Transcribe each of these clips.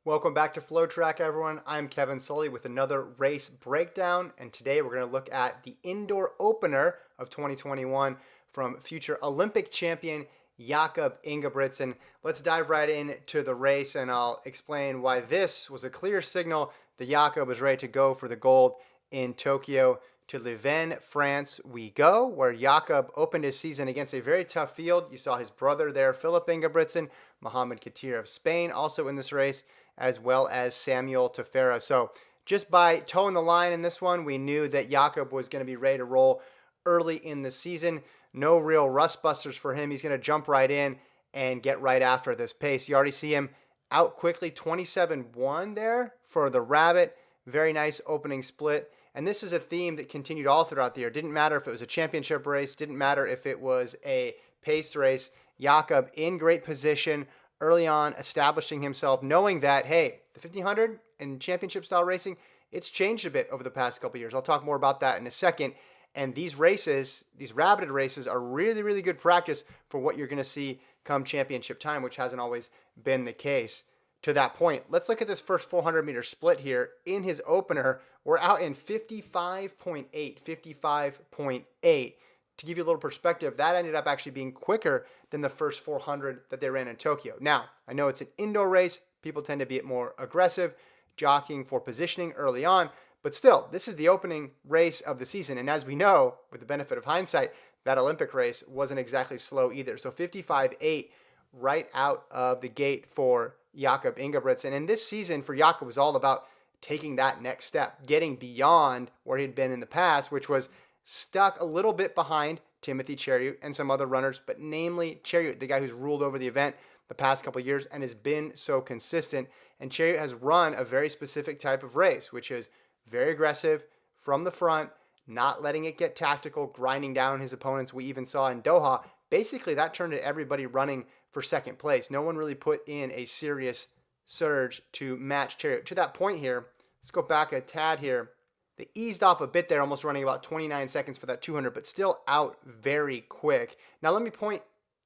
Welcome back to FloTrack, everyone. I'm Kevin Sully with another race breakdown, and today we're going to look at the indoor opener of 2021 from future Olympic champion Jakob Ingebrigtsen. Let's dive right into the race, and I'll explain why this was a clear signal that Jakob was ready to go for the gold in Tokyo. To Louvain, France we go, where Jakob opened his season against a very tough field. You saw his brother there, Philip Ingebrigtsen, Mohamed Katir of Spain, also in this race, as well as Samuel Tefera. So just by toeing the line in this one, we knew that Jakob was going to be ready to roll early in the season. No real rust busters for him. He's going to jump right in and get right after this pace. You already see him out quickly, 27-1 there for the Rabbit. Very nice opening split. And this is a theme that continued all throughout the year. Didn't matter if it was a championship race, didn't matter if it was a paced race. Jakob in great position early on, establishing himself, knowing that, hey, the 1500 in championship style racing, it's changed a bit over the past couple of years. I'll talk more about that in a second. And these races, these rabbited races, are really, really good practice for what you're going to see come championship time, which hasn't always been the case to that point. Let's look at this first 400-meter split here. In his opener, we're out in 55.8. To give you a little perspective, that ended up actually being quicker than the first 400 that they ran in Tokyo. Now, I know it's an indoor race. People tend to be more aggressive, jockeying for positioning early on. But still, this is the opening race of the season. And as we know, with the benefit of hindsight, that Olympic race wasn't exactly slow either. So 55.8 right out of the gate for Jakob Ingebrigtsen. And this season for Jakob was all about taking that next step, getting beyond where he'd been in the past, which was stuck a little bit behind Timothy Cheruiyot and some other runners, but namely Cheruiyot, the guy who's ruled over the event the past couple of years and has been so consistent. And Cheruiyot has run a very specific type of race, which is very aggressive from the front, not letting it get tactical, grinding down his opponents. We even saw in Doha, basically that turned to everybody running for second place. No one really put in a serious surge to match Cheruiyot. To that point here, let's go back a tad here. They eased off a bit there, almost running about 29 seconds for that 200, but still out very quick. Now, let me point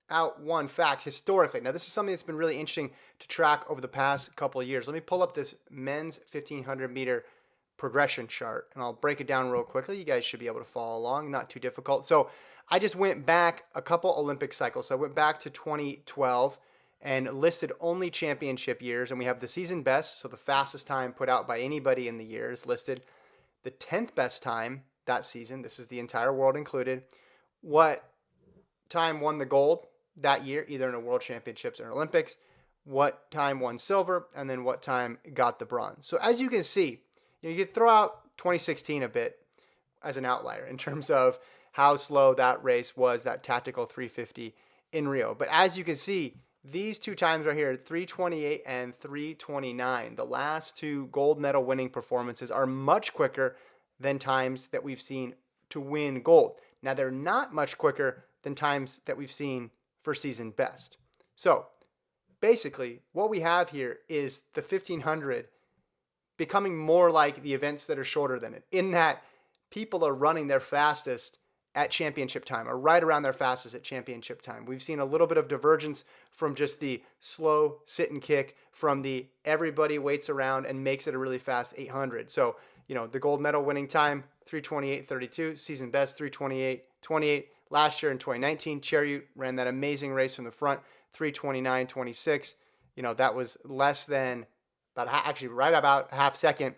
out one fact historically. Now, this is something that's been really interesting to track over the past couple of years. Let me pull up this men's 1500-meter progression chart, and I'll break it down real quickly. You guys should be able to follow along, not too difficult. So I just went back a couple Olympic cycles. So I went back to 2012 and listed only championship years, and we have the season best, so the fastest time put out by anybody in the year is listed. The 10th best time that season, this is the entire world included, what time won the gold that year, either in a world championships or Olympics, what time won silver, and then what time got the bronze. So as you can see, you could throw out 2016 a bit as an outlier in terms of how slow that race was, that tactical 350 in Rio. But as you can see, these two times right here, 328 and 329, the last two gold medal winning performances are much quicker than times that we've seen to win gold. Now, they're not much quicker than times that we've seen for season best. So basically, what we have here is the 1500 becoming more like the events that are shorter than it, in that people are running their fastest at championship time, or right around their fastest at championship time. We've seen a little bit of divergence from just the slow sit and kick, from the everybody waits around and makes it a really fast 800. So, the gold medal winning time, 328.32, season best 328.28. Last year in 2019, Cheruiyot ran that amazing race from the front, 329.26. That was less than right about half second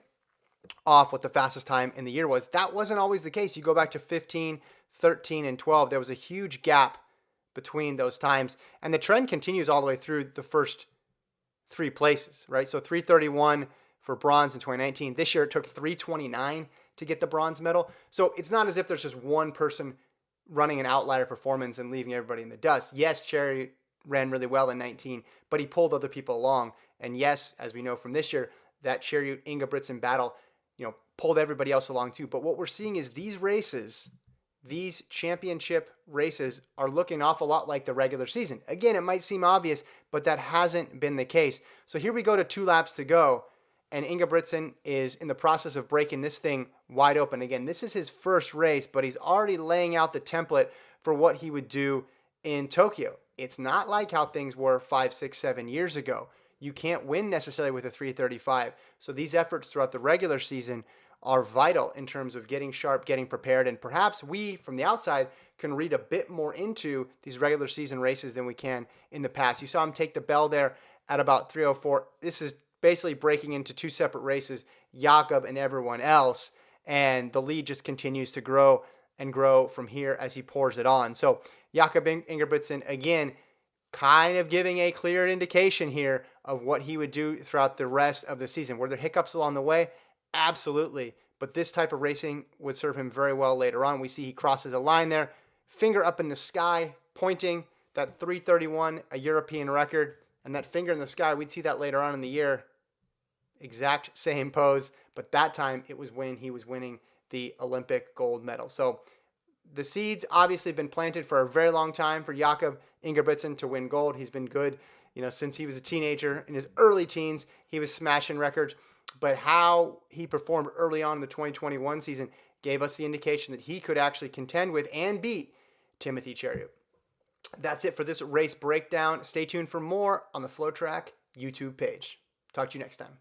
off what the fastest time in the year was. That wasn't always the case. You go back to 15, 13, and 12, there was a huge gap between those times. And the trend continues all the way through the first three places, right? So 331 for bronze in 2019. This year it took 329 to get the bronze medal. So it's not as if there's just one person running an outlier performance and leaving everybody in the dust. Yes, Cheruiyot ran really well in 19, but he pulled other people along. And yes, as we know from this year, that Cheruiyot Ingebrigtsen battle, pulled everybody else along too. But what we're seeing is these races, these championship races, are looking an awful lot like the regular season. Again, it might seem obvious, but that hasn't been the case. So here we go to 2 laps to go, and Ingebrigtsen is in the process of breaking this thing wide open. Again, this is his first race, but he's already laying out the template for what he would do in Tokyo. It's not like how things were 5, 6, 7 years ago. you can't win necessarily with a 3:35. So these efforts throughout the regular season are vital in terms of getting sharp, getting prepared, and perhaps we from the outside can read a bit more into these regular season races than we can in the past. You saw him take the bell there at about 3:04. This is basically breaking into two separate races, Jakob and everyone else, and the lead just continues to grow and grow from here as he pours it on. So Jakob Ingebrigtsen, again, kind of giving a clear indication here of what he would do throughout the rest of the season. Were there hiccups along the way? Absolutely. But this type of racing would serve him very well later on. We see he crosses the line there, finger up in the sky, pointing that 3:31, a European record, and that finger in the sky, we'd see that later on in the year. Exact same pose, but that time it was when he was winning the Olympic gold medal. So the seeds obviously have been planted for a very long time for Jakob Ingebrigtsen to win gold. He's been good, since he was a teenager. In his early teens, he was smashing records. But how he performed early on in the 2021 season gave us the indication that he could actually contend with and beat Timothy Cheruiyot. That's it for this race breakdown. Stay tuned for more on the FloTrack YouTube page. Talk to you next time.